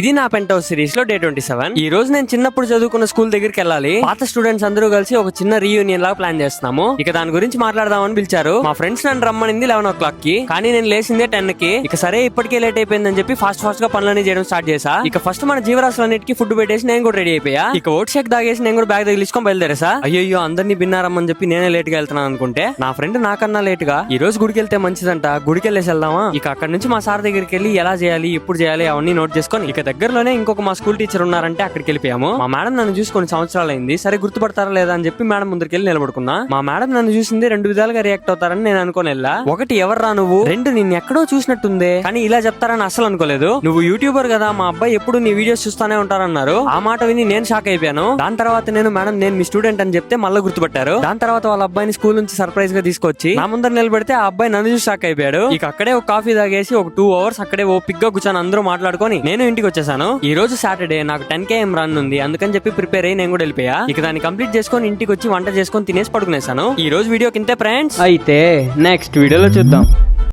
ఇది నా pent house series లో డే 27. ఈ రోజు నేను చిన్నప్పుడు చదువుకున్న స్కూల్ దగ్గరికి వెళ్ళాలి. పాత స్టూడెంట్స్ అందరూ కలిసి ఒక చిన్న రీయూనియన్ లాగా ప్లాన్ చేస్తున్నాము. ఇక దాని గురించి మాట్లాడదామని పిలిచారు. మా ఫ్రెండ్స్ నన్ను రమ్మనింది 11 o'clock కి, కానీ నేను లేచిందే 10 కి. ఇక సరే ఇప్పటికే లేట్ అయిపోయిందని చెప్పి ఫాస్ట్ గా పనులన్నీ చేయడం స్టార్ట్ చేసా. ఇక ఫస్ట్ మన జీవరాశులన్నిటికీ ఫుడ్ పెట్టేసి నేను కూడా రెడీ అయిపోయా. ఇక ఓట్ షేక్ దాగేసి నేను కూడా బ్యాగ్ తగిలించుకొని బయలుదేరేసా. అయ్యో అందరినీ బిన్నారమ్మని చెప్పి నేనే లేట్ గా వెళ్తున్నాను అనుకుంటే నా ఫ్రెండ్ నాకన్నా లేట్ గా ఈ రోజు గుడికి వెళ్తే మంచిదంట, గుడికి వెళ్ళేసి వెళ్దామా. ఇక అక్కడ నుంచి మా సార్ దగ్గరికి వెళ్ళి ఎలా చేయాలి ఎప్పుడు చేయాలి అవన్నీ నోట్ చేసుకొని ఇక దగ్గరలోనే ఇంకొక మా స్కూల్ టీచర్ ఉన్నారంటే అక్కడికి వెళ్ళిపోయాము. మా మేడం నన్ను చూసి కొన్ని సంవత్సరాలు అయింది, సరే గుర్తుపడతారా లేదా అని చెప్పి మేడం ముందరికి వెళ్ళి నిలబడుకున్నా. మా మేడం నన్ను చూసింది 2 విధాలుగా రియాక్ట్ అవుతారని నేను అనుకోని వెళ్ళా. ఒకటి, ఎవర్రా నువ్వు, 2 నిన్ను ఎక్కడో చూసినట్టుంది కానీ ఇలా చెప్తారని అసలు అనుకోలేదు. నువ్వు యూట్యూబర్ కదా, మా అబ్బాయి ఎప్పుడు నీ వీడియోస్ చూస్తానే ఉంటారన్నారు. ఆ మాట విని నేను షాక్ అయిపోయాను. దాని తర్వాత మేడం నేను మీ స్టూడెంట్ అని చెప్తే మళ్ళీ గుర్తుపట్టారు. దాని తర్వాత వాళ్ళ అబ్బాయిని స్కూల్ నుంచి సర్ప్రైజ్ గా తీసుకొచ్చి నా ముందర నిలబెడితే ఆ అబ్బాయి నన్ను చూసి షాక్ అయిపోయాడు. ఇక అక్కడే ఒక కాఫీ తాగేసి ఒక 2 hours అక్కడే ఓపిక్ గా కూర్చొని అందరూ మాట్లాడుకొని నేను ఇంటికి వచ్చేసాను. ఈ రోజు సాటర్డే, నాకు 10 km రన్ ఉంది, అందుకని చెప్పి ప్రిపేర్ అయ్యి నేను కూడా వెళ్ళిపోయా. ఇక దాన్ని కంప్లీట్ చేసుకొని ఇంటికి వచ్చి వంట చేసుకొని తినేసి పడుకునేసాను. ఈ రోజు వీడియో కింతే ఫ్రెండ్స్, అయితే నెక్స్ట్ వీడియోలో చూద్దాం.